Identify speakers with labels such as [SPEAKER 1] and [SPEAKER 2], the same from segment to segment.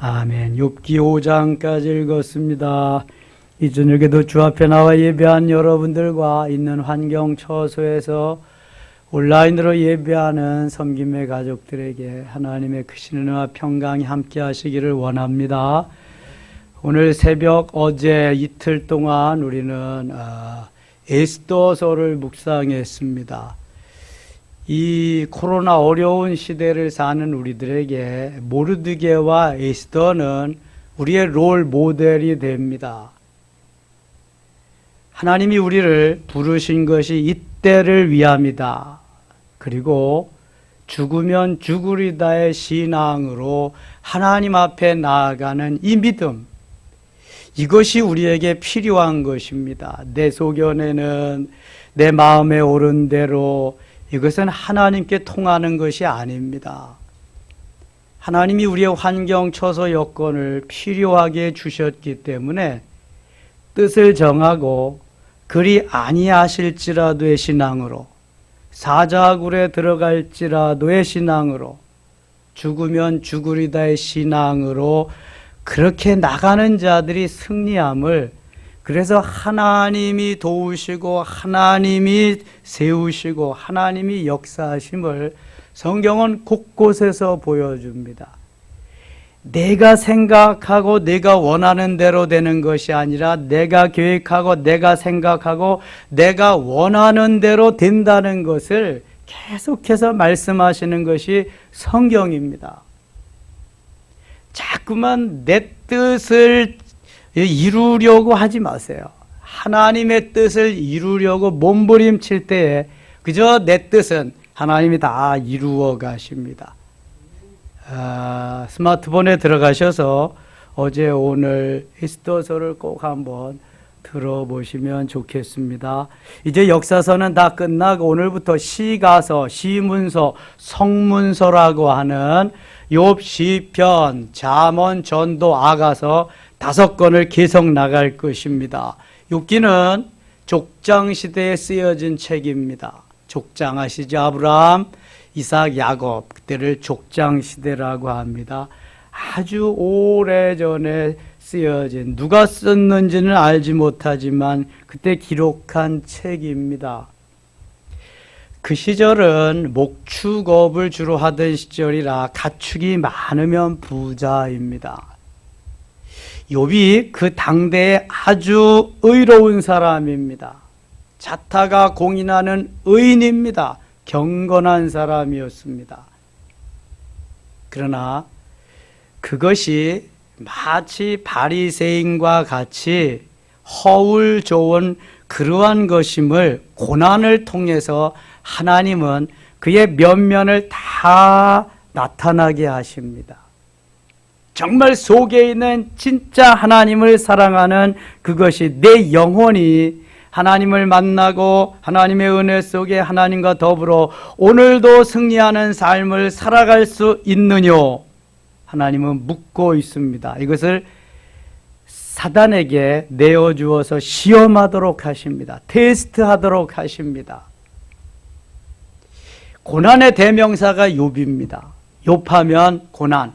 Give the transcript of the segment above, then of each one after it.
[SPEAKER 1] 아멘. 욥기 5장까지 읽었습니다. 이 저녁에도 주 앞에 나와 예배한 여러분들과 있는 환경 처소에서 온라인으로 예배하는 섬김의 가족들에게 하나님의 크신 은혜와 평강이 함께 하시기를 원합니다. 오늘 새벽 어제 이틀 동안 우리는 에스더서를 묵상했습니다. 이 코로나 어려운 시대를 사는 우리들에게 모르드게와 에스더는 우리의 롤 모델이 됩니다. 하나님이 우리를 부르신 것이 이때를 위함이다. 그리고 죽으면 죽으리다의 신앙으로 하나님 앞에 나아가는 이 믿음, 이것이 우리에게 필요한 것입니다. 내 소견에는 내 마음에 옳은 대로 이것은 하나님께 통하는 것이 아닙니다. 하나님이 우리의 환경, 처소, 여건을 필요하게 주셨기 때문에 뜻을 정하고 그리 아니하실지라도의 신앙으로, 사자굴에 들어갈지라도의 신앙으로, 죽으면 죽으리다의 신앙으로 그렇게 나가는 자들이 승리함을, 그래서 하나님이 도우시고 하나님이 세우시고 하나님이 역사하심을 성경은 곳곳에서 보여줍니다. 내가 생각하고 내가 원하는 대로 되는 것이 아니라 내가 계획하고 내가 생각하고 내가 원하는 대로 된다는 것을 계속해서 말씀하시는 것이 성경입니다. 자꾸만 내 뜻을 이루려고 하지 마세요. 하나님의 뜻을 이루려고 몸부림칠 때에 그저 내 뜻은 하나님이 다 이루어 가십니다. 스마트폰에 들어가셔서 어제 오늘 에스더서를 꼭 한번 들어보시면 좋겠습니다. 이제 역사서는 다 끝나고 오늘부터 시가서, 시문서, 성문서라고 하는 욥, 시편, 잠언, 전도, 아가서 5권을 계속 나갈 것입니다. 욥기는 족장 시대에 쓰여진 책입니다. 족장 아시죠? 아브라함, 이삭, 야곱, 그때를 족장 시대라고 합니다. 아주 오래전에 쓰여진, 누가 썼는지는 알지 못하지만 그때 기록한 책입니다. 그 시절은 목축업을 주로 하던 시절이라 가축이 많으면 부자입니다. 욥이 그 당대에 아주 의로운 사람입니다. 자타가 공인하는 의인입니다. 경건한 사람이었습니다. 그러나 그것이 마치 바리새인과 같이 허울 좋은 그러한 것임을 고난을 통해서 하나님은 그의 면면을 다 나타나게 하십니다. 정말 속에 있는 진짜 하나님을 사랑하는 그것이 내 영혼이 하나님을 만나고 하나님의 은혜 속에 하나님과 더불어 오늘도 승리하는 삶을 살아갈 수 있느뇨? 하나님은 묻고 있습니다. 이것을 사단에게 내어주어서 시험하도록 하십니다. 테스트하도록 하십니다. 고난의 대명사가 욥입니다. 욥하면 고난,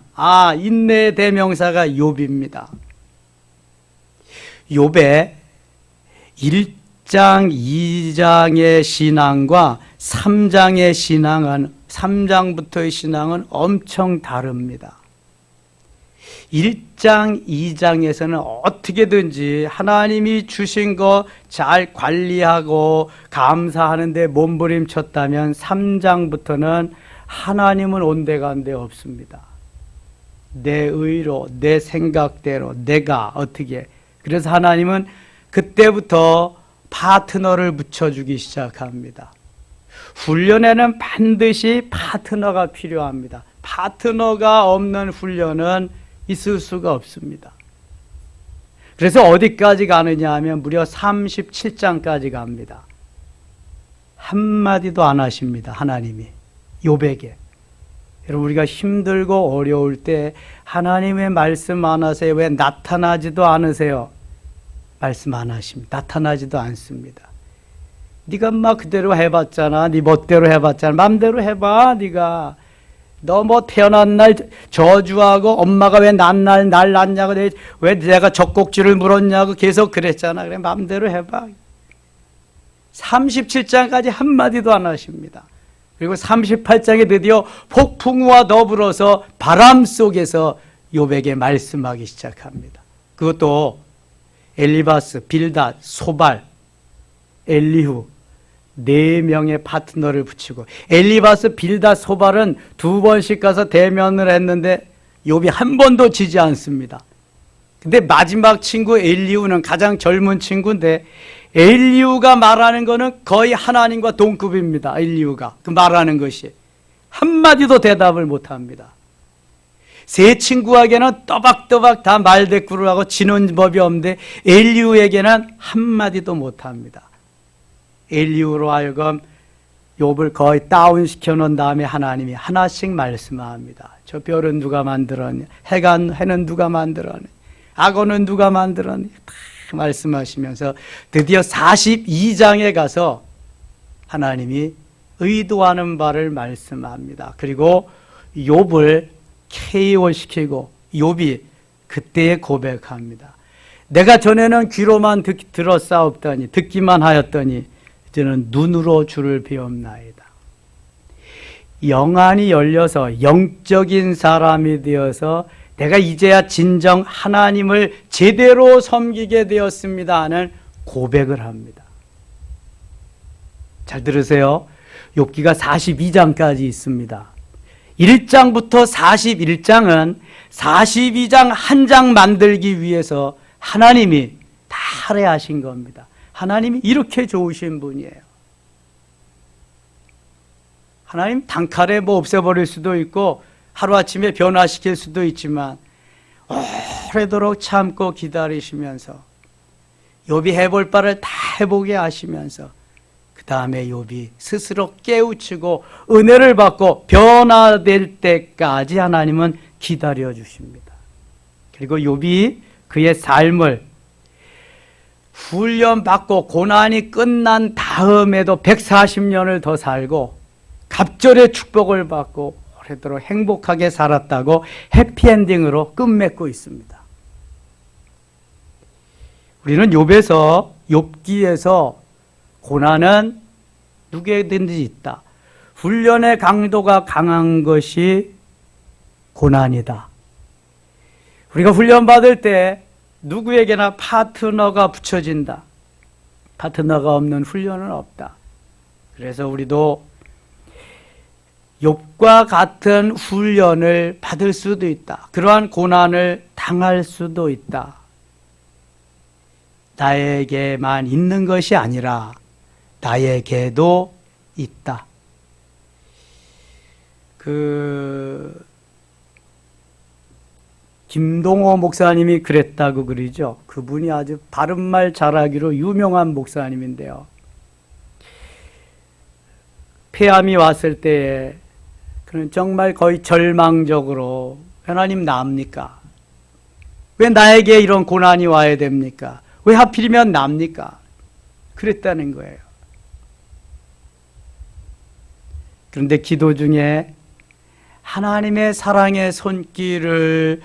[SPEAKER 1] 인내의 대명사가 욥입니다. 욥의 1장, 2장의 신앙과 3장의 신앙은, 3장부터의 신앙은 엄청 다릅니다. 1장, 2장에서는 어떻게든지 하나님이 주신 거 잘 관리하고 감사하는데 몸부림쳤다면 3장부터는 하나님은 온데간데 없습니다. 내 의로, 내 생각대로, 내가 어떻게. 그래서 하나님은 그때부터 파트너를 붙여주기 시작합니다. 훈련에는 반드시 파트너가 필요합니다. 파트너가 없는 훈련은 있을 수가 없습니다. 그래서 어디까지 가느냐 하면 무려 37장까지 갑니다. 한마디도 안 하십니다. 하나님이 욥에게. 여러분, 우리가 힘들고 어려울 때 하나님의 말씀 안 하세요? 왜 나타나지도 않으세요? 말씀 안 하십니다. 나타나지도 않습니다. 네가 막 그대로 해봤잖아. 네 멋대로 해봤잖아. 맘대로 해봐. 네가 너 뭐 태어난 날 저주하고 엄마가 왜 날 낳냐고 왜 내가 젖꼭지를 물었냐고 계속 그랬잖아. 그래 마음대로 해봐. 37장까지 한마디도 안 하십니다. 그리고 38장에 드디어 폭풍우와 더불어서 바람 속에서 욥에게 말씀하기 시작합니다. 그것도 엘리바스, 빌닷, 소발, 엘리후 4명의 파트너를 붙이고, 엘리바스, 빌닷, 소발은 2번씩 가서 대면을 했는데 욥이 한 번도 지지 않습니다. 근데 마지막 친구 엘리후는 가장 젊은 친구인데, 엘리후가 말하는 거는 거의 하나님과 동급입니다. 엘리후가 그 말하는 것이 한마디도 대답을 못합니다. 세 친구에게는 떠박떠박 다 말대꾸를 하고 지는 법이 없는데 엘리후에게는 한마디도 못합니다. 엘리후로 하여금 욥을 거의 다운시켜 놓은 다음에 하나님이 하나씩 말씀합니다. 저 별은 누가 만들었냐, 해는 누가 만들었냐, 악어는 누가 만들었냐, 다 말씀하시면서 드디어 42장에 가서 하나님이 의도하는 바를 말씀합니다. 그리고 욥을 KO시키고 욥이 그때에 고백합니다. 내가 전에는 귀로만 들었사옵더니, 듣기만 하였더니 이제는 눈으로 주를 배움나이다. 영안이 열려서 영적인 사람이 되어서 내가 이제야 진정 하나님을 제대로 섬기게 되었습니다 하는 고백을 합니다. 잘 들으세요. 욥기가 42장까지 있습니다. 1장부터 41장은 42장 한 장 만들기 위해서 하나님이 다 할애하신 겁니다. 하나님이 이렇게 좋으신 분이에요. 하나님 단칼에 뭐 없애버릴 수도 있고 하루아침에 변화시킬 수도 있지만 오래도록 참고 기다리시면서 욥이 해볼 바를 다 해보게 하시면서 그 다음에 욥이 스스로 깨우치고 은혜를 받고 변화될 때까지 하나님은 기다려 주십니다. 그리고 욥이 그의 삶을 훈련받고 고난이 끝난 다음에도 140년을 더 살고 갑절의 축복을 받고 오래도록 행복하게 살았다고 해피엔딩으로 끝맺고 있습니다. 우리는 욥기에서 고난은 누구에든지 있다. 훈련의 강도가 강한 것이 고난이다. 우리가 훈련받을 때 누구에게나 파트너가 붙여진다. 파트너가 없는 훈련은 없다. 그래서 우리도 욥과 같은 훈련을 받을 수도 있다. 그러한 고난을 당할 수도 있다. 나에게만 있는 것이 아니라 나에게도 있다. 김동호 목사님이 그랬다고 그러죠. 그분이 아주 바른말 잘하기로 유명한 목사님인데요. 폐암이 왔을 때에 그는 정말 거의 절망적으로 하나님 납니까? 왜 나에게 이런 고난이 와야 됩니까? 왜 하필이면 납니까? 그랬다는 거예요. 그런데 기도 중에 하나님의 사랑의 손길을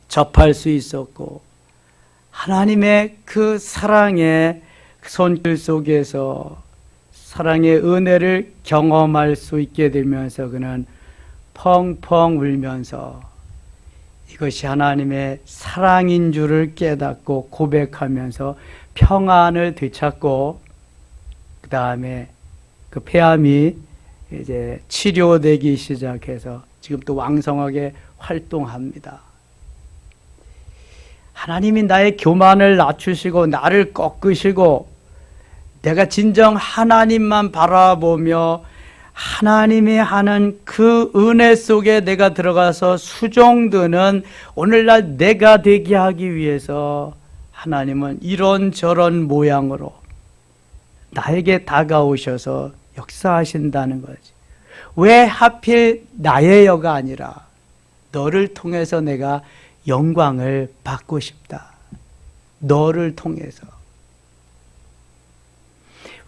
[SPEAKER 1] 접할 수 있었고 하나님의 그 사랑의 손길 속에서 사랑의 은혜를 경험할 수 있게 되면서 그는 펑펑 울면서 이것이 하나님의 사랑인 줄을 깨닫고 고백하면서 평안을 되찾고 그 다음에 그 폐암이 이제 치료되기 시작해서 지금 또 왕성하게 활동합니다. 하나님이 나의 교만을 낮추시고 나를 꺾으시고 내가 진정 하나님만 바라보며 하나님이 하는 그 은혜 속에 내가 들어가서 수종드는 오늘날 내가 되게 하기 위해서 하나님은 이런저런 모양으로 나에게 다가오셔서 역사하신다는 거지. 왜 하필 나의 여가 아니라 너를 통해서 내가 영광을 받고 싶다. 너를 통해서.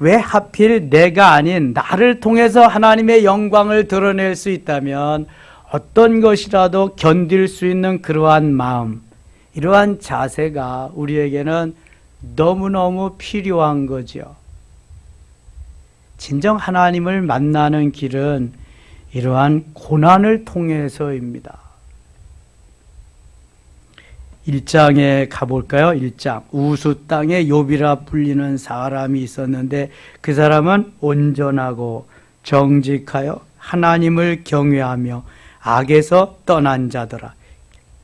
[SPEAKER 1] 왜 하필 내가 아닌 나를 통해서 하나님의 영광을 드러낼 수 있다면 어떤 것이라도 견딜 수 있는 그러한 마음, 이러한 자세가 우리에게는 너무너무 필요한 거죠. 진정 하나님을 만나는 길은 이러한 고난을 통해서입니다. 1장에 가볼까요? 1장. 우수 땅에 욥이라 불리는 사람이 있었는데 그 사람은 온전하고 정직하여 하나님을 경외하며 악에서 떠난 자더라.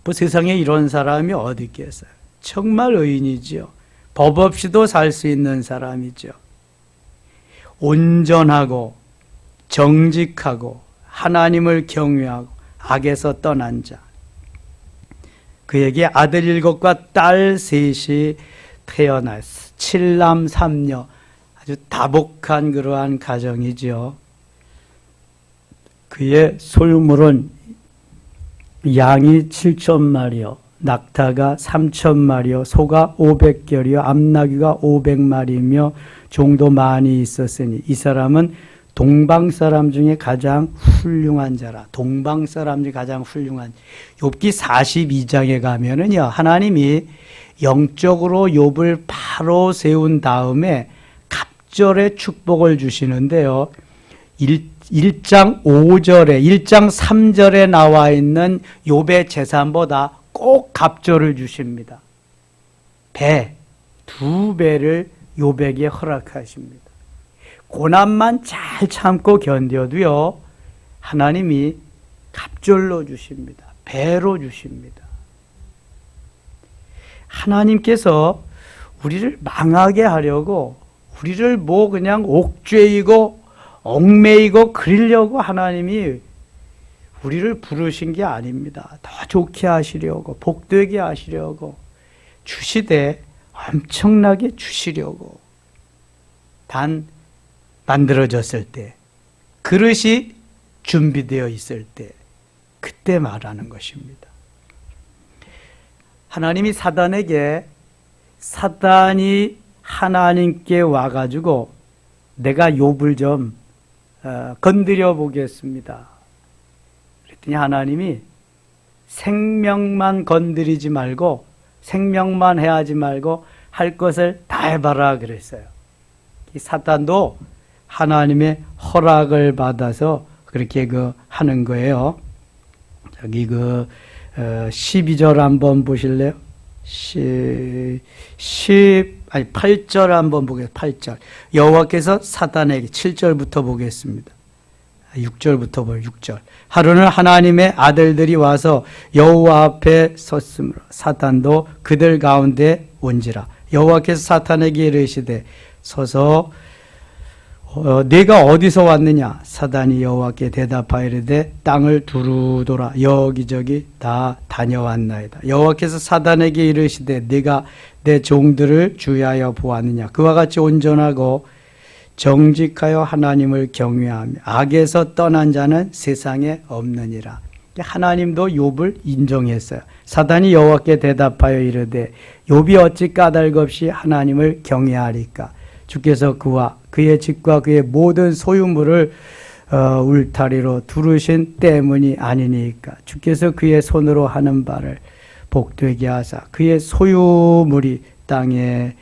[SPEAKER 1] 뭐 세상에 이런 사람이 어디 있겠어요? 정말 의인이지요. 법 없이도 살 수 있는 사람이죠. 온전하고 정직하고 하나님을 경외하고 악에서 떠난 자. 그에게 아들 7과 딸 3이 태어났어. 7남 3녀. 아주 다복한 그러한 가정이죠. 그의 소유물은 양이 7,000마리요, 낙타가 3,000마리요, 소가 500결이요, 암나귀가 500마리이며 종도 많이 있었으니 이 사람은 동방 사람 중에 가장 훌륭한 자라. 동방 사람 중에 가장 훌륭한. 욥기 42장에 가면은요, 하나님이 영적으로 욥을 바로 세운 다음에 갑절의 축복을 주시는데요. 1장 5절에, 1장 3절에 나와 있는 욥의 재산보다 꼭 갑절을 주십니다. 2배를 욥에게 허락하십니다. 고난만 잘 참고 견뎌도요, 하나님이 갑절로 주십니다. 배로 주십니다. 하나님께서 우리를 망하게 하려고, 우리를 뭐 그냥 옥죄이고 얽매이고 그리려고 하나님이 우리를 부르신 게 아닙니다. 더 좋게 하시려고, 복되게 하시려고 주시되 엄청나게 주시려고. 단 만들어졌을 때, 그릇이 준비되어 있을 때, 그때 말하는 것입니다. 하나님이 사단이 하나님께 와가지고 내가 욥을 좀 건드려 보겠습니다. 그랬더니 하나님이 생명만 건드리지 말고, 생명만 해하지 말고 할 것을 다 해봐라 그랬어요. 이 사탄도 하나님의 허락을 받아서 그렇게 하는 거예요. 저기 12절 한번 보실래요? 8절 한번 보겠습니다. 8절. 여호와께서 사탄에게, 7절부터 보겠습니다. 6절부터 보여. 6절. 하루는 하나님의 아들들이 와서 여호와 앞에 섰으므로 사탄도 그들 가운데 온지라. 여호와께서 사탄에게 이르시되 서서 네가 어디서 왔느냐? 사단이 여호와께 대답하여 이르되 땅을 두루돌아 여기저기 다 다녀왔나이다. 여호와께서 사단에게 이르시되 네가 내 종들을 주의하여 보았느냐? 그와 같이 온전하고 정직하여 하나님을 경외하며 악에서 떠난 자는 세상에 없느니라. 하나님도 욥을 인정했어요. 사단이 여호와께 대답하여 이르되 욥이 어찌 까닭 없이 하나님을 경외하리까? 주께서 그와 그의 집과 그의 모든 소유물을 울타리로 두르신 때문이 아니니까. 주께서 그의 손으로 하는 바를 복되게 하사 그의 소유물이 땅에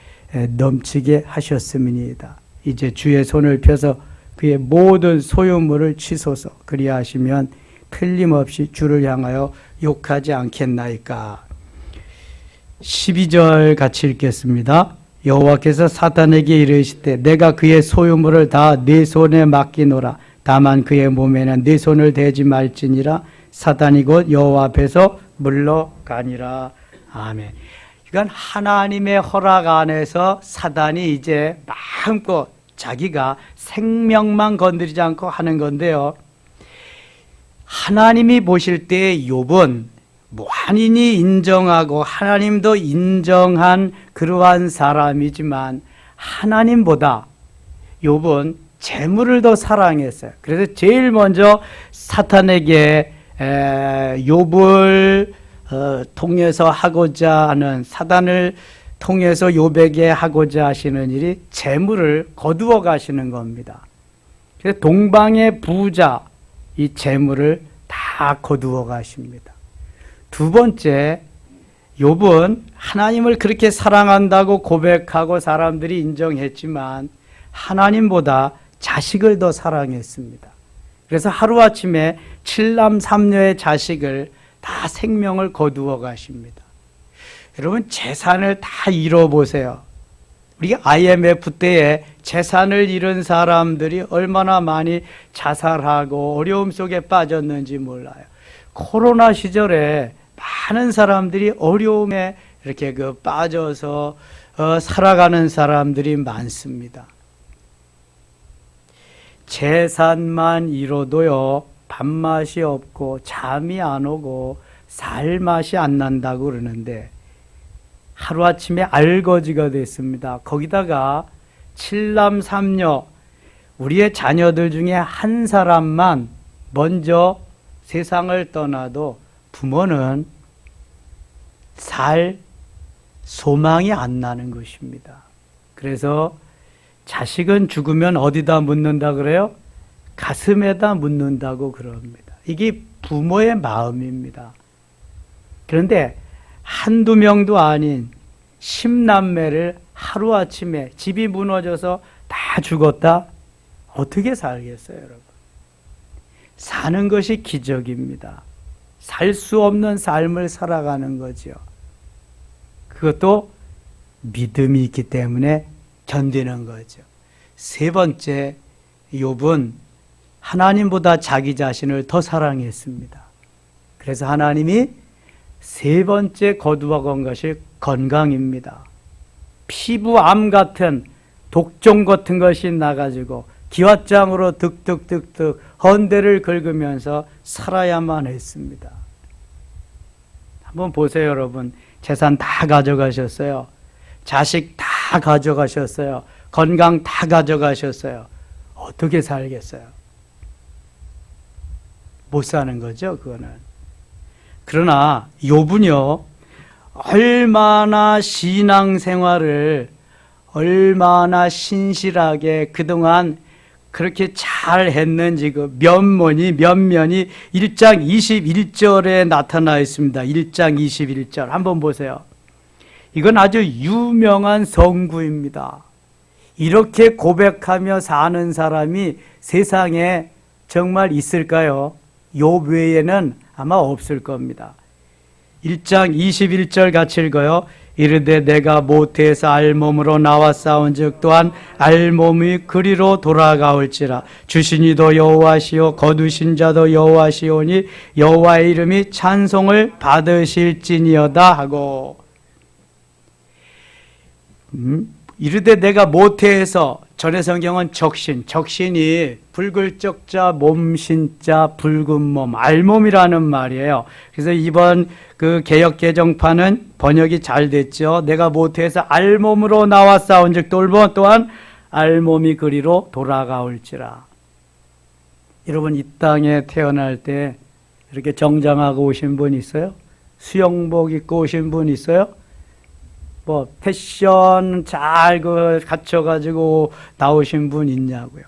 [SPEAKER 1] 넘치게 하셨음이니이다. 이제 주의 손을 펴서 그의 모든 소유물을 치소서. 그리하시면 틀림없이 주를 향하여 욕하지 않겠나이까. 12절 같이 읽겠습니다. 여호와께서 사탄에게 이르시되 내가 그의 소유물을 다 네 손에 맡기노라. 다만 그의 몸에는 네 손을 대지 말지니라. 사탄이 곧 여호와 앞에서 물러가니라. 아멘. 이건 하나님의 허락 안에서 사단이 이제 마음껏 자기가 생명만 건드리지 않고 하는 건데요. 하나님이 보실 때 욥은 완인이 인정하고 하나님도 인정한 그러한 사람이지만 하나님보다 욥은 재물을 더 사랑했어요. 그래서 제일 먼저 사탄에게 욥을 통해서 하고자 하는, 사단을 통해서 욥에게 하고자 하시는 일이 재물을 거두어 가시는 겁니다. 그래서 동방의 부자, 이 재물을 다 거두어 가십니다. 두 번째, 욥은 하나님을 그렇게 사랑한다고 고백하고 사람들이 인정했지만 하나님보다 자식을 더 사랑했습니다. 그래서 하루아침에 7남 3녀의 자식을 다 생명을 거두어 가십니다. 여러분, 재산을 다 잃어보세요. 우리 IMF 때에 재산을 잃은 사람들이 얼마나 많이 자살하고 어려움 속에 빠졌는지 몰라요. 코로나 시절에 많은 사람들이 어려움에 이렇게 빠져서 살아가는 사람들이 많습니다. 재산만 잃어도요, 밥맛이 없고 잠이 안 오고 살 맛이 안 난다고 그러는데 하루아침에 알거지가 됐습니다. 거기다가 7남 3녀, 우리의 자녀들 중에 한 사람만 먼저 세상을 떠나도 부모는 살 소망이 안 나는 것입니다. 그래서 자식은 죽으면 어디다 묻는다 그래요? 가슴에다 묻는다고 그럽니다. 이게 부모의 마음입니다. 그런데 한두 명도 아닌 10남매를 하루아침에 집이 무너져서 다 죽었다? 어떻게 살겠어요, 여러분? 사는 것이 기적입니다. 살 수 없는 삶을 살아가는 거죠. 그것도 믿음이 있기 때문에 견디는 거죠. 세 번째, 욥은 하나님보다 자기 자신을 더 사랑했습니다. 그래서 하나님이 세 번째 거두어 간 것이 건강입니다. 피부암 같은 독종 같은 것이 나가지고 기왓장으로 득득득득 헌대를 긁으면서 살아야만 했습니다. 한번 보세요, 여러분. 재산 다 가져가셨어요. 자식 다 가져가셨어요. 건강 다 가져가셨어요. 어떻게 살겠어요? 못 사는 거죠, 그거는. 그러나 욥은요, 얼마나 신앙생활을 얼마나 신실하게 그동안 그렇게 잘 했는지 그 면면이 1장 21절에 나타나 있습니다. 1장 21절 한번 보세요. 이건 아주 유명한 성구입니다. 이렇게 고백하며 사는 사람이 세상에 정말 있을까요? 욥 외에는 아마 없을 겁니다. 1장 21절 같이 읽어요. 이르되 내가 모태에서 알몸으로 나와 싸운즉 또한 알몸이 그리로 돌아가올지라. 주신 이도 여호와시오 거두신 자도 여호와시오니 여호와의 이름이 찬송을 받으실지니어다 하고, 이르되 내가 모태에서, 전의 성경은 적신이 붉을적자 몸신자 붉은 몸, 알몸이라는 말이에요. 그래서 이번 그 개역 개정판은 번역이 잘 됐죠. 내가 모태에서 알몸으로 나와 싸운즉 또한 알몸이 그리로 돌아가올지라. 여러분, 이 땅에 태어날 때 이렇게 정장하고 오신 분 있어요? 수영복 입고 오신 분 있어요? 뭐 패션 잘 갖춰가지고 나오신 분 있냐고요.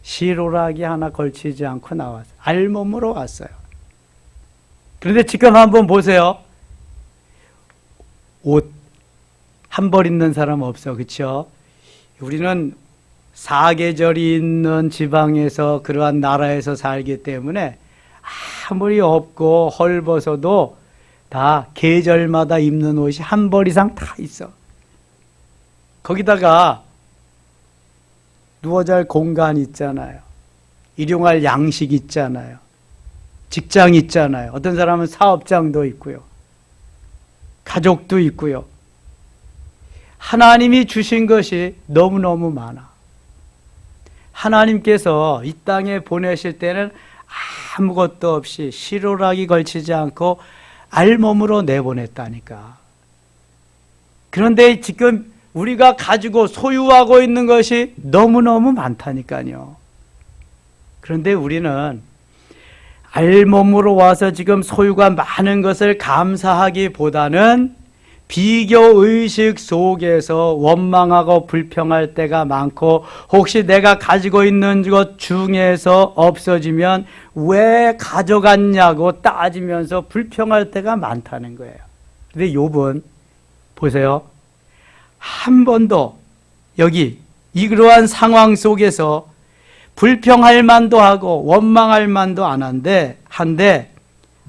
[SPEAKER 1] 시로락이 하나 걸치지 않고 나왔어요. 알몸으로 왔어요. 그런데 지금 한번 보세요. 옷 한 벌 입는 사람 없어, 그렇죠? 우리는 사계절이 있는 지방에서 그러한 나라에서 살기 때문에 아무리 없고 헐벗어도 다 계절마다 입는 옷이 한 벌 이상 다 있어. 거기다가 누워 잘 공간 있잖아요. 일용할 양식 있잖아요. 직장 있잖아요. 어떤 사람은 사업장도 있고요. 가족도 있고요. 하나님이 주신 것이 너무너무 많아. 하나님께서 이 땅에 보내실 때는 아무것도 없이 시로락이 걸치지 않고 알몸으로 내보냈다니까. 그런데 지금 우리가 가지고 소유하고 있는 것이 너무너무 많다니까요. 그런데 우리는 알몸으로 와서 지금 소유가 많은 것을 감사하기보다는 비교의식 속에서 원망하고 불평할 때가 많고, 혹시 내가 가지고 있는 것 중에서 없어지면 왜 가져갔냐고 따지면서 불평할 때가 많다는 거예요. 근데 욥은 보세요. 한 번도 여기 이러한 상황 속에서 불평할 만도 하고 원망할 만도 안 한데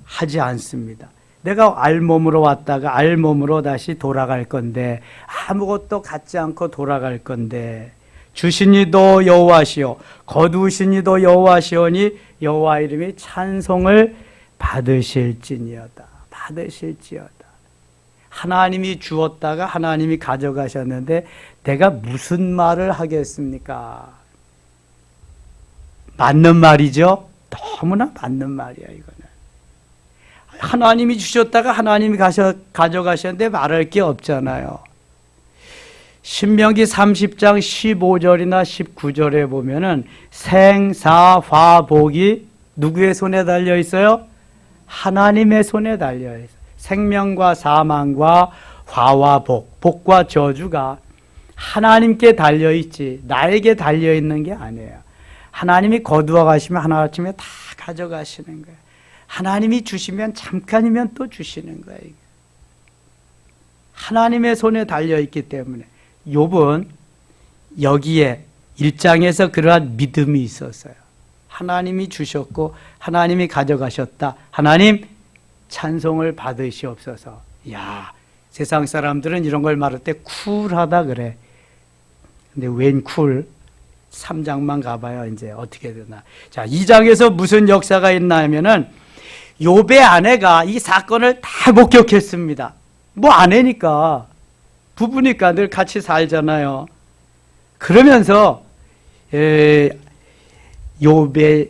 [SPEAKER 1] 하지 않습니다. 내가 알몸으로 왔다가 알몸으로 다시 돌아갈 건데, 아무것도 갖지 않고 돌아갈 건데, 주신 이도 여호와시오 거두신 이도 여호와시오니 여호와 이름이 찬송을 받으실지니어다. 받으실지어다. 하나님이 주었다가 하나님이 가져가셨는데 내가 무슨 말을 하겠습니까? 맞는 말이죠? 너무나 맞는 말이야, 이거는. 하나님이 주셨다가 하나님이 가져가셨는데 말할 게 없잖아요. 신명기 30장 15절이나 19절에 보면은 생사화복이 누구의 손에 달려 있어요? 하나님의 손에 달려 있어요. 생명과 사망과 화와 복, 복과 저주가 하나님께 달려 있지 나에게 달려 있는 게 아니에요. 하나님이 거두어 가시면 하나아침에 다 가져가시는 거예요. 하나님이 주시면 잠깐이면 또 주시는 거예요. 하나님의 손에 달려 있기 때문에 욥은 여기에 1장에서 그러한 믿음이 있었어요. 하나님이 주셨고 하나님이 가져가셨다. 하나님 찬송을 받으시옵소서. 야, 세상 사람들은 이런 걸 말할 때 쿨하다 그래. 근데 웬 쿨? 3장만 가봐요. 이제 어떻게 되나. 자, 2장에서 무슨 역사가 있나 하면은 욥의 아내가 이 사건을 다 목격했습니다. 뭐 아내니까, 부부니까 늘 같이 살잖아요. 그러면서 욥의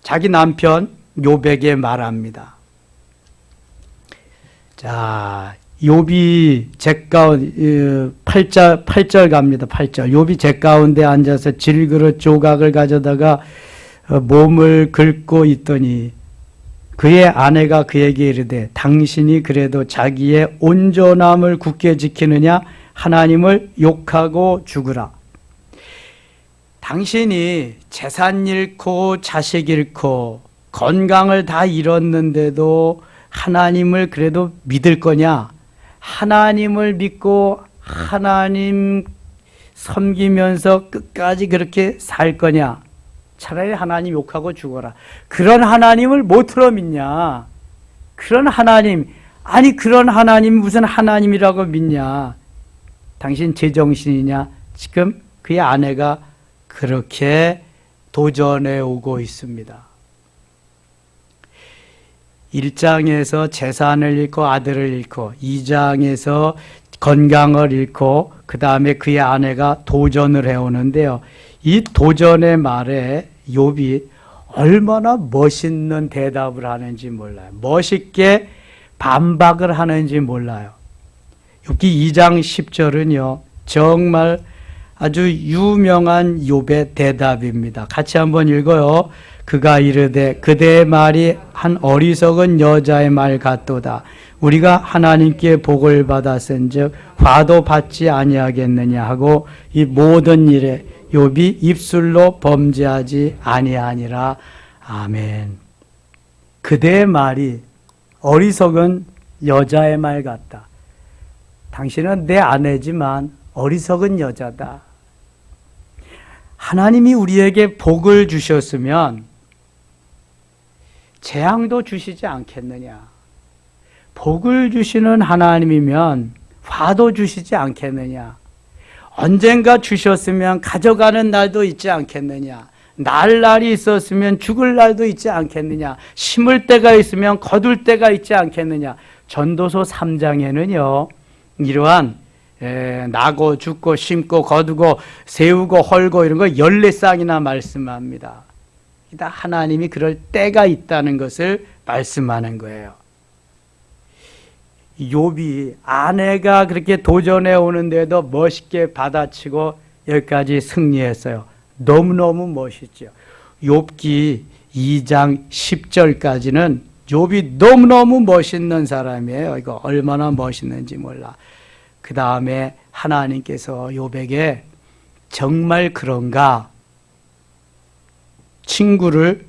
[SPEAKER 1] 자기 남편 욥에게 말합니다. 자, 욥이 제 가운데 8절 갑니다. 8절. 욥이 제 가운데 앉아서 질그릇 조각을 가져다가 몸을 긁고 있더니 그의 아내가 그에게 이르되 당신이 그래도 자기의 온전함을 굳게 지키느냐? 하나님을 욕하고 죽으라. 당신이 재산 잃고 자식 잃고 건강을 다 잃었는데도 하나님을 그래도 믿을 거냐? 하나님을 믿고 하나님 섬기면서 끝까지 그렇게 살 거냐? 차라리 하나님 욕하고 죽어라. 그런 하나님을 못으로 믿냐? 그런 하나님, 아니 그런 하나님 무슨 하나님이라고 믿냐? 당신 제정신이냐? 지금 그의 아내가 그렇게 도전해 오고 있습니다. 1장에서 재산을 잃고 아들을 잃고 2장에서 건강을 잃고 그 다음에 그의 아내가 도전을 해오는데요. 이 도전의 말에 욥이 얼마나 멋있는 대답을 하는지 몰라요. 멋있게 반박을 하는지 몰라요. 욥기 2장 10절은요. 정말 아주 유명한 욥의 대답입니다. 같이 한번 읽어요. 그가 이르되 그대의 말이 한 어리석은 여자의 말 같도다. 우리가 하나님께 복을 받았은즉 화도 받지 아니하겠느냐 하고 이 모든 일에 욥이 입술로 범죄하지 아니하니라. 아멘. 그대의 말이 어리석은 여자의 말 같다. 당신은 내 아내지만 어리석은 여자다. 하나님이 우리에게 복을 주셨으면 재앙도 주시지 않겠느냐. 복을 주시는 하나님이면 화도 주시지 않겠느냐. 언젠가 주셨으면 가져가는 날도 있지 않겠느냐. 날이 있었으면 죽을 날도 있지 않겠느냐. 심을 때가 있으면 거둘 때가 있지 않겠느냐. 전도서 3장에는요. 이러한 나고 죽고 심고 거두고 세우고 헐고 이런 거 14쌍이나 말씀합니다. 하나님이 그럴 때가 있다는 것을 말씀하는 거예요. 욥이 아내가 그렇게 도전해 오는데도 멋있게 받아치고 여기까지 승리했어요. 너무너무 멋있죠. 욥기 2장 10절까지는 욥이 너무너무 멋있는 사람이에요. 이거 얼마나 멋있는지 몰라. 그 다음에 하나님께서 욥에게 정말 그런가? 친구들을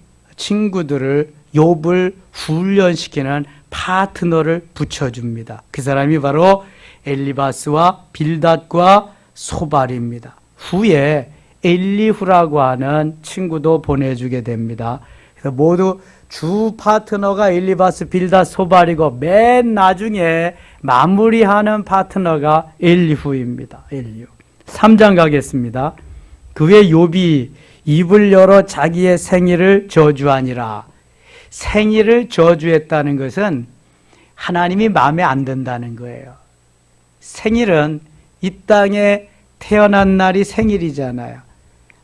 [SPEAKER 1] 욥을 훈련시키는 파트너를 붙여줍니다. 그 사람이 바로 엘리바스와 빌닷과 소발입니다. 후에 엘리후라고 하는 친구도 보내주게 됩니다. 그래서 모두 주 파트너가 엘리바스, 빌닷, 소발이고 맨 나중에 마무리하는 파트너가 엘리후입니다. 엘리후. 3장 가겠습니다. 그 후에 욥이 입을 열어 자기의 생일을 저주하니라. 생일을 저주했다는 것은 하나님이 마음에 안 든다는 거예요. 생일은 이 땅에 태어난 날이 생일이잖아요.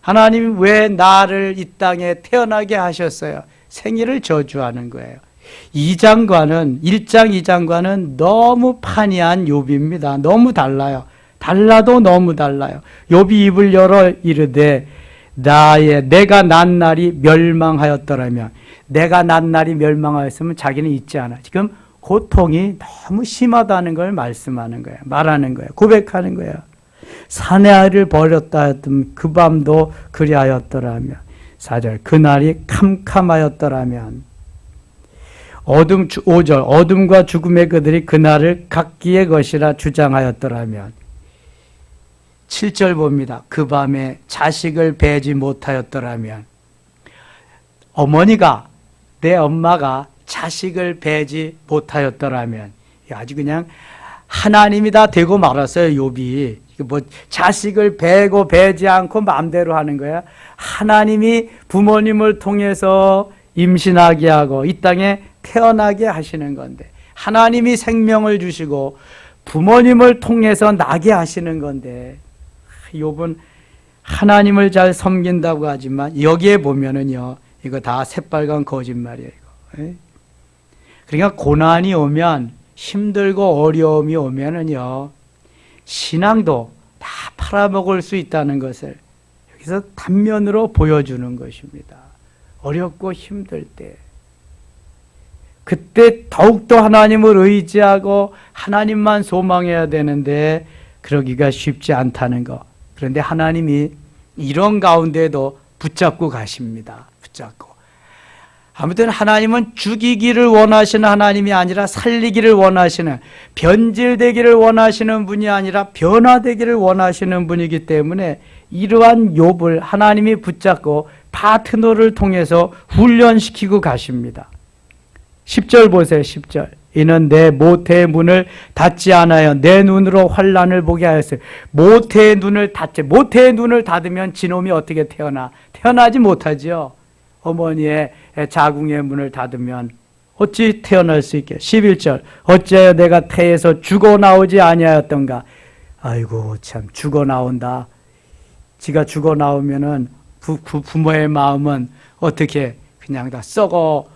[SPEAKER 1] 하나님이 왜 나를 이 땅에 태어나게 하셨어요? 생일을 저주하는 거예요. 1장, 2장과는 너무 판이한 욥입니다. 너무 달라요. 달라도 너무 달라요. 욥이 입을 열어 이르되 내가 난 날이 멸망하였더라면, 내가 난 날이 멸망하였으면 자기는 있지 않아. 지금 고통이 너무 심하다는 걸 말씀하는 거예요. 말하는 거예요. 고백하는 거예요. 사내 아이를 버렸다 했던 그 밤도 그리하였더라면, 4절 그날이 캄캄하였더라면, 5절 어둠과 죽음의 그들이 그날을 각기의 것이라 주장하였더라면, 7절 봅니다. 그 밤에 자식을 배지 못하였더라면, 어머니가, 내 엄마가 자식을 배지 못하였더라면, 아주 그냥 하나님이 다 되고 말았어요. 욥이 뭐 자식을 배고 배지 않고 마음대로 하는 거야. 하나님이 부모님을 통해서 임신하게 하고 이 땅에 태어나게 하시는 건데, 하나님이 생명을 주시고 부모님을 통해서 나게 하시는 건데, 욥은 하나님을 잘 섬긴다고 하지만 여기에 보면은요, 이거 다 새빨간 거짓말이에요. 이거. 그러니까 고난이 오면, 힘들고 어려움이 오면은요, 신앙도 다 팔아먹을 수 있다는 것을 여기서 단면으로 보여주는 것입니다. 어렵고 힘들 때, 그때 더욱더 하나님을 의지하고 하나님만 소망해야 되는데 그러기가 쉽지 않다는 것. 그런데 하나님이 이런 가운데도 붙잡고 가십니다. 붙잡고. 아무튼 하나님은 죽이기를 원하시는 하나님이 아니라 살리기를 원하시는, 변질되기를 원하시는 분이 아니라 변화되기를 원하시는 분이기 때문에 이러한 욥을 하나님이 붙잡고 파트너를 통해서 훈련시키고 가십니다. 10절 보세요. 10절. 이는 내 모태의 문을 닫지 않아요. 내 눈으로 환난을 보게 하였어요. 모태의 눈을 닫지. 모태의 눈을 닫으면 지놈이 어떻게 태어나지 못하지요. 어머니의 자궁의 문을 닫으면 어찌 태어날 수 있게. 11절. 어찌하여 내가 태에서 죽어 나오지 아니하였던가. 아이고 참, 죽어 나온다. 지가 죽어 나오면은 부모의 마음은 어떻게 그냥 다 썩어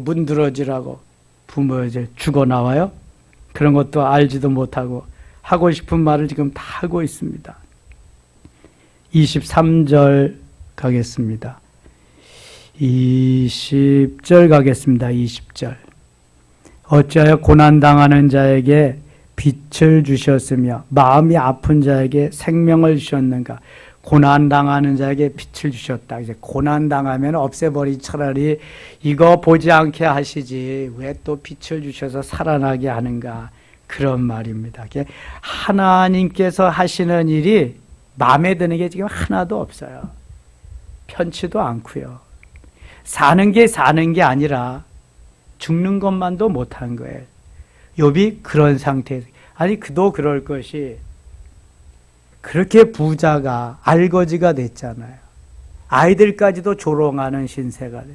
[SPEAKER 1] 문드러지라고. 부모 이제 죽어 나와요? 그런 것도 알지도 못하고 하고 싶은 말을 지금 다 하고 있습니다. 23절 가겠습니다. 20절 가겠습니다. 20절. 어찌하여 고난당하는 자에게 빛을 주셨으며 마음이 아픈 자에게 생명을 주셨는가. 고난당하는 자에게 빛을 주셨다. 이제 고난당하면 없애버리지, 차라리 이거 보지 않게 하시지 왜 또 빛을 주셔서 살아나게 하는가. 그런 말입니다. 하나님께서 하시는 일이 마음에 드는 게 지금 하나도 없어요. 편치도 않고요. 사는 게 아니라 죽는 것만도 못한 거예요. 욥이 그런 상태에서, 아니 그도 그럴 것이, 그렇게 부자가 알거지가 됐잖아요. 아이들까지도 조롱하는 신세가 돼.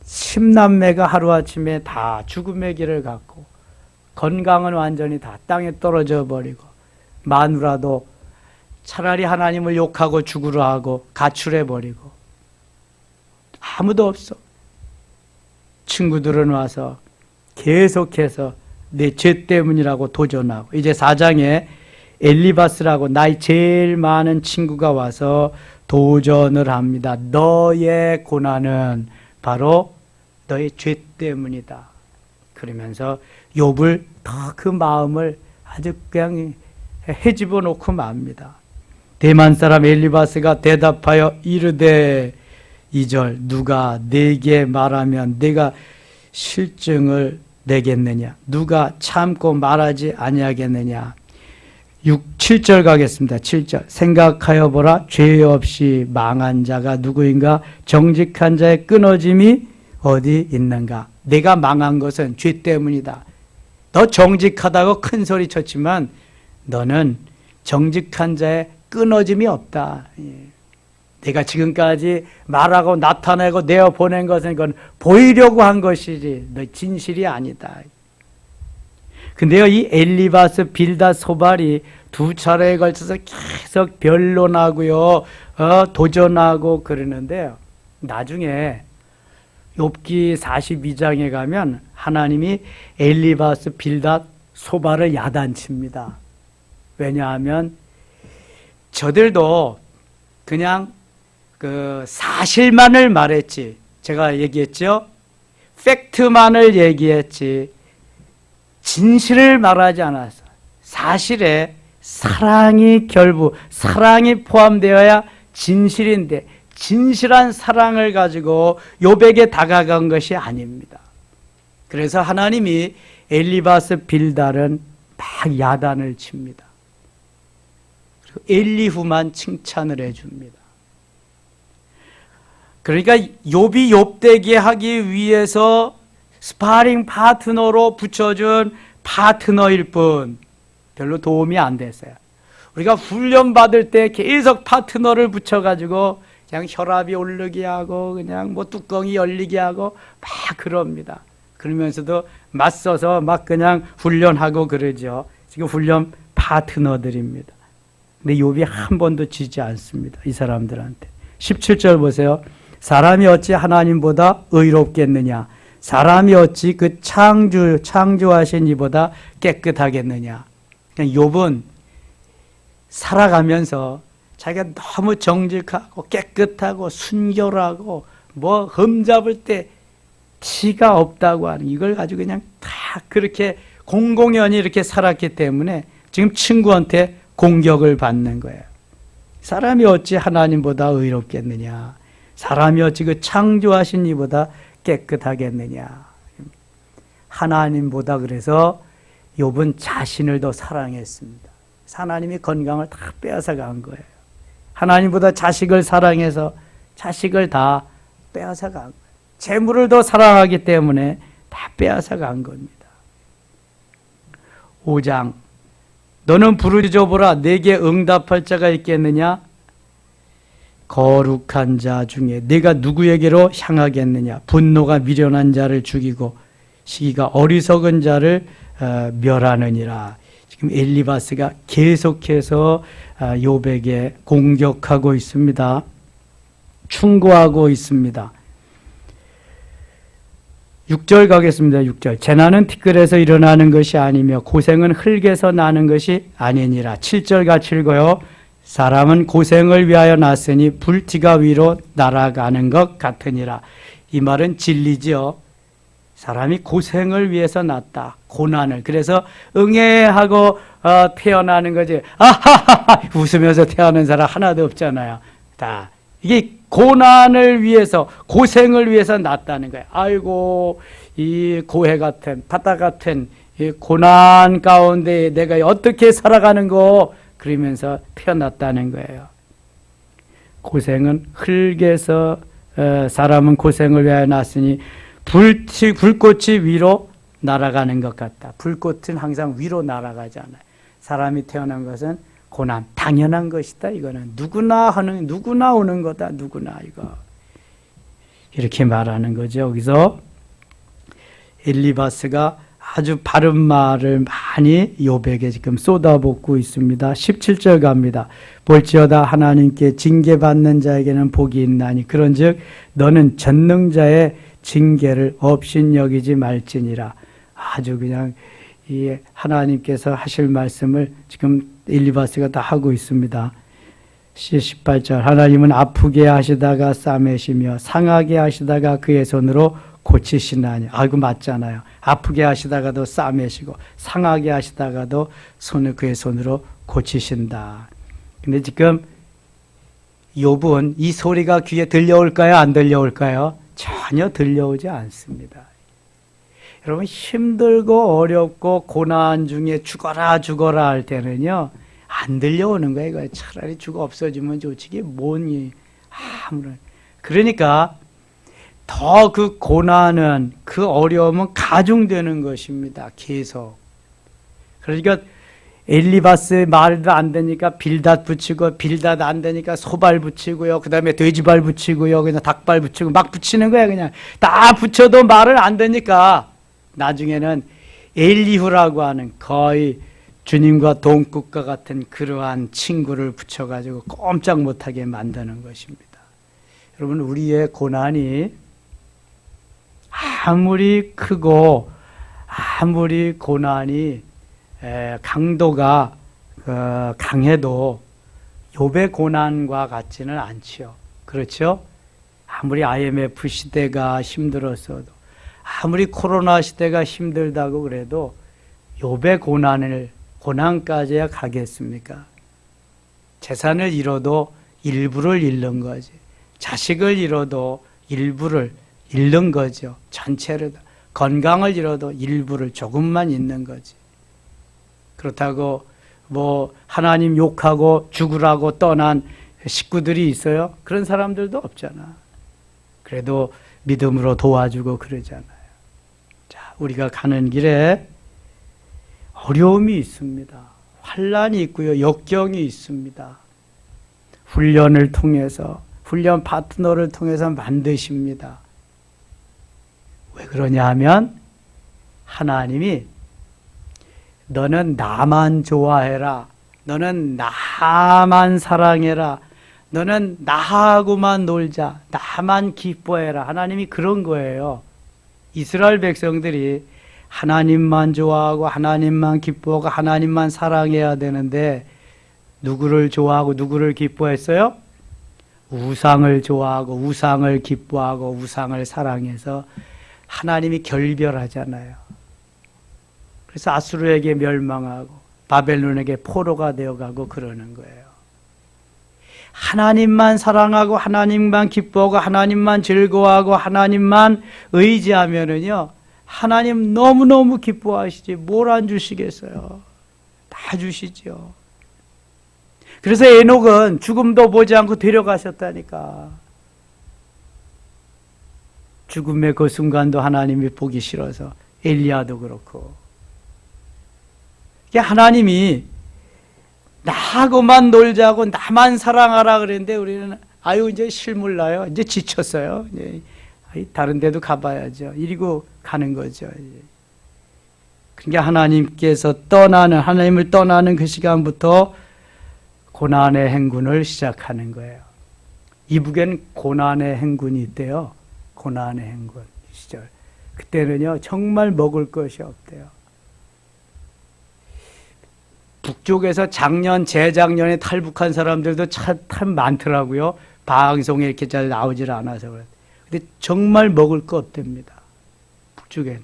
[SPEAKER 1] 10남매가 하루아침에 다 죽음의 길을 갔고, 건강은 완전히 다 땅에 떨어져 버리고, 마누라도 차라리 하나님을 욕하고 죽으라 하고 가출해 버리고, 아무도 없어. 친구들은 와서 계속해서 내 죄 때문이라고 도전하고, 이제 4장에 엘리바스라고 나이 제일 많은 친구가 와서 도전을 합니다. 너의 고난은 바로 너의 죄 때문이다. 그러면서 욥을 더 그 마음을 아주 그냥 헤집어 놓고 맙니다. 대만 사람 엘리바스가 대답하여 이르되 2절 누가 내게 말하면 내가 실증을 내겠느냐? 누가 참고 말하지 아니하겠느냐? 7절 가겠습니다. 7절 생각하여 보라 죄 없이 망한 자가 누구인가? 정직한 자의 끊어짐이 어디 있는가? 내가 망한 것은 죄 때문이다. 너 정직하다고 큰 소리 쳤지만 너는 정직한 자의 끊어짐이 없다. 내가 지금까지 말하고 나타내고 내어보낸 것은 그건 보이려고 한 것이지 너 진실이 아니다. 근데요, 이 엘리바스, 빌닷, 소발이 두 차례에 걸쳐서 계속 변론하고요, 도전하고 그러는데요. 나중에 욥기 42장에 가면 하나님이 엘리바스, 빌닷, 소발을 야단칩니다. 왜냐하면 저들도 그냥 그 사실만을 말했지. 제가 얘기했죠. 팩트만을 얘기했지. 진실을 말하지 않았어. 사실에 사랑이 결부, 사랑이 포함되어야 진실인데 진실한 사랑을 가지고 욥에게 다가간 것이 아닙니다. 그래서 하나님이 엘리바스 빌달은 막 야단을 칩니다. 그리고 엘리후만 칭찬을 해줍니다. 그러니까 욥이 욥되게 하기 위해서 스파링 파트너로 붙여준 파트너일 뿐 별로 도움이 안 됐어요. 우리가 훈련 받을 때 계속 파트너를 붙여가지고 그냥 혈압이 오르게 하고 그냥 뭐 뚜껑이 열리게 하고 막 그럽니다. 그러면서도 맞서서 막 그냥 훈련하고 그러죠. 지금 훈련 파트너들입니다. 근데 욥이 한 번도 지지 않습니다. 이 사람들한테. 17절 보세요. 사람이 어찌 하나님보다 의롭겠느냐? 사람이 어찌 그 창조하신 이보다 깨끗하겠느냐? 욥은 살아가면서 자기가 너무 정직하고 깨끗하고 순결하고 뭐 흠잡을 때 티가 없다고 하는 이걸 가지고 그냥 다 그렇게 공공연히 이렇게 살았기 때문에 지금 친구한테 공격을 받는 거예요. 사람이 어찌 하나님보다 의롭겠느냐? 사람이 어찌 그 창조하신 이보다 깨끗하겠느냐? 하나님보다 그래서 욥은 자신을 더 사랑했습니다. 하나님이 건강을 다 빼앗아 간 거예요. 하나님보다 자식을 사랑해서 자식을 다 빼앗아 간 거예요. 재물을 더 사랑하기 때문에 다 빼앗아 간 겁니다. 5장 너는 부르짖어보라 내게 응답할 자가 있겠느냐? 거룩한 자 중에 내가 누구에게로 향하겠느냐? 분노가 미련한 자를 죽이고 시기가 어리석은 자를 멸하느니라. 지금 엘리바스가 계속해서 욥에게 공격하고 있습니다. 충고하고 있습니다. 6절 가겠습니다. 6절 재난은 티끌에서 일어나는 것이 아니며 고생은 흙에서 나는 것이 아니니라. 7절 같이 읽어요. 사람은 고생을 위하여 났으니 불티가 위로 날아가는 것 같으니라. 이 말은 진리죠. 사람이 고생을 위해서 났다. 고난을. 그래서 응애하고 태어나는 거지. 아하하하 웃으면서 태어나는 사람 하나도 없잖아요. 다 이게 고난을 위해서 고생을 위해서 났다는 거예요. 아이고 이 고해 같은 바다 같은 이 고난 가운데 내가 어떻게 살아가는 거 그러면서 태어났다는 거예요. 고생은 흙에서 사람은 고생을 위하여 났으니 불꽃이 위로 날아가는 것 같다. 불꽃은 항상 위로 날아가잖아요. 사람이 태어난 것은 고난, 당연한 것이다. 이거는 누구나 오는 거다. 누구나 이거. 이렇게 말하는 거죠. 여기서 엘리바스가 아주 바른 말을 많이 욥에게 지금 쏟아붓고 있습니다. 17절 갑니다. 볼지어다 하나님께 징계받는 자에게는 복이 있나니 그런즉 너는 전능자의 징계를 업신여기지 말지니라. 아주 그냥 이 하나님께서 하실 말씀을 지금 엘리바스가 다 하고 있습니다. 18절 하나님은 아프게 하시다가 싸매시며 상하게 하시다가 그의 손으로 고치시나니. 아이고 맞잖아요. 아프게 하시다가도 싸매시고 상하게 하시다가도 그의 손으로 고치신다. 근데 지금 욥은 이 소리가 귀에 들려올까요? 안 들려올까요? 전혀 들려오지 않습니다. 여러분 힘들고 어렵고 고난 중에 죽어라 죽어라 할 때는요 안 들려오는 거예요. 이거 차라리 죽어 없어지면 좋지. 이게 뭐니 아무런. 그러니까 더 그 고난은 그 어려움은 가중되는 것입니다. 계속. 그러니까 엘리바스 말도 안 되니까 빌닷 붙이고 빌닷 안 되니까 소발 붙이고요. 그 다음에 돼지발 붙이고요. 그냥 닭발 붙이고 막 붙이는 거야. 그냥 다 붙여도 말을 안 되니까 나중에는 엘리후라고 하는 거의 주님과 동급과 같은 그러한 친구를 붙여가지고 꼼짝 못하게 만드는 것입니다. 여러분 우리의 고난이 아무리 크고 아무리 고난이 강도가 강해도 욥의 고난과 같지는 않지요. 그렇죠? 아무리 IMF 시대가 힘들었어도 아무리 코로나 시대가 힘들다고 그래도 욥의 고난까지야 가겠습니까? 재산을 잃어도 일부를 잃는 거지. 자식을 잃어도 일부를 잃는 거죠. 전체를. 건강을 잃어도 일부를 조금만 잃는 거지. 그렇다고 뭐 하나님 욕하고 죽으라고 떠난 식구들이 있어요? 그런 사람들도 없잖아. 그래도 믿음으로 도와주고 그러잖아요. 자, 우리가 가는 길에 어려움이 있습니다. 환난이 있고요. 역경이 있습니다. 훈련을 통해서 훈련 파트너를 통해서 만드십니다. 왜 그러냐 하면 하나님이 너는 나만 좋아해라. 너는 나만 사랑해라. 너는 나하고만 놀자. 나만 기뻐해라. 하나님이 그런 거예요. 이스라엘 백성들이 하나님만 좋아하고 하나님만 기뻐하고 하나님만 사랑해야 되는데 누구를 좋아하고 누구를 기뻐했어요? 우상을 좋아하고 우상을 기뻐하고 우상을 사랑해서 하나님이 결별하잖아요. 그래서 아수르에게 멸망하고 바벨론에게 포로가 되어가고 그러는 거예요. 하나님만 사랑하고 하나님만 기뻐하고 하나님만 즐거워하고 하나님만 의지하면은요 하나님 너무너무 기뻐하시지 뭘 안 주시겠어요. 다 주시죠. 그래서 에녹은 죽음도 보지 않고 데려가셨다니까. 죽음의 그 순간도 하나님이 보기 싫어서 엘리야도 그렇고 하나님이 나하고만 놀자고 나만 사랑하라 그랬는데 우리는 아유 이제 실물나요. 이제 지쳤어요. 이제 다른 데도 가봐야죠. 이리고 가는 거죠. 그러니까 하나님께서 하나님을 떠나는 그 시간부터 고난의 행군을 시작하는 거예요. 이북엔 고난의 행군이 있대요. 고난의 행군 시절. 그때는요 정말 먹을 것이 없대요. 북쪽에서 작년, 재작년에 탈북한 사람들도 참 많더라고요. 방송에 이렇게 잘 나오질 않아서 그래요. 근데 정말 먹을 거 없답니다. 북쪽엔.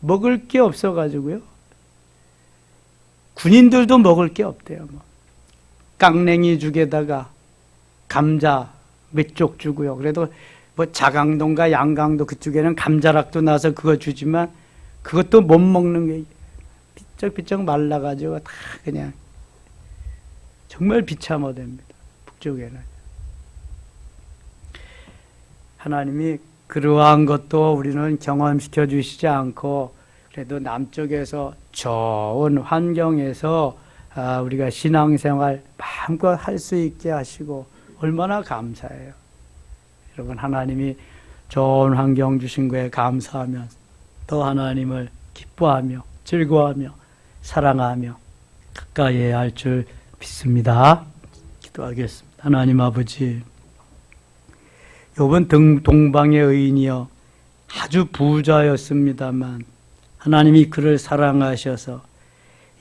[SPEAKER 1] 먹을 게 없어가지고요. 군인들도 먹을 게 없대요. 깡냉이 죽에다가 감자 몇 쪽 주고요. 그래도 뭐 자강동과 양강도 그쪽에는 감자락도 나서 그거 주지만 그것도 못 먹는 게 비쩍비쩍 말라가지고 다 그냥 정말 비참하답니다. 북쪽에는. 하나님이 그러한 것도 우리는 경험시켜 주시지 않고 그래도 남쪽에서 좋은 환경에서 우리가 신앙생활 마음껏 할 수 있게 하시고 얼마나 감사해요. 여러분 하나님이 좋은 환경 주신 거에 감사하며 더 하나님을 기뻐하며 즐거워하며 사랑하며 가까이 할 줄 믿습니다. 기도하겠습니다. 하나님 아버지, 욥은 동방의 의인이여 아주 부자였습니다만 하나님이 그를 사랑하셔서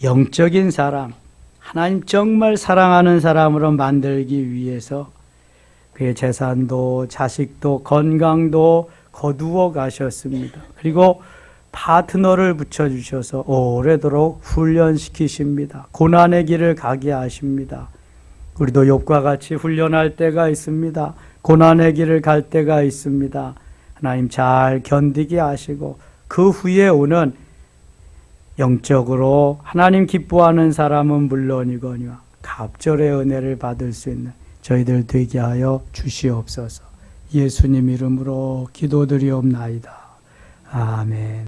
[SPEAKER 1] 영적인 사람, 하나님 정말 사랑하는 사람으로 만들기 위해서 그의 재산도 자식도 건강도 거두어 가셨습니다. 그리고 파트너를 붙여주셔서 오래도록 훈련시키십니다. 고난의 길을 가게 하십니다. 우리도 욥과 같이 훈련할 때가 있습니다. 고난의 길을 갈 때가 있습니다. 하나님 잘 견디게 하시고 그 후에 오는 영적으로 하나님 기뻐하는 사람은 물론이거니와 갑절의 은혜를 받을 수 있는 저희들 되게 하여 주시옵소서. 예수님 이름으로 기도드리옵나이다. 아멘.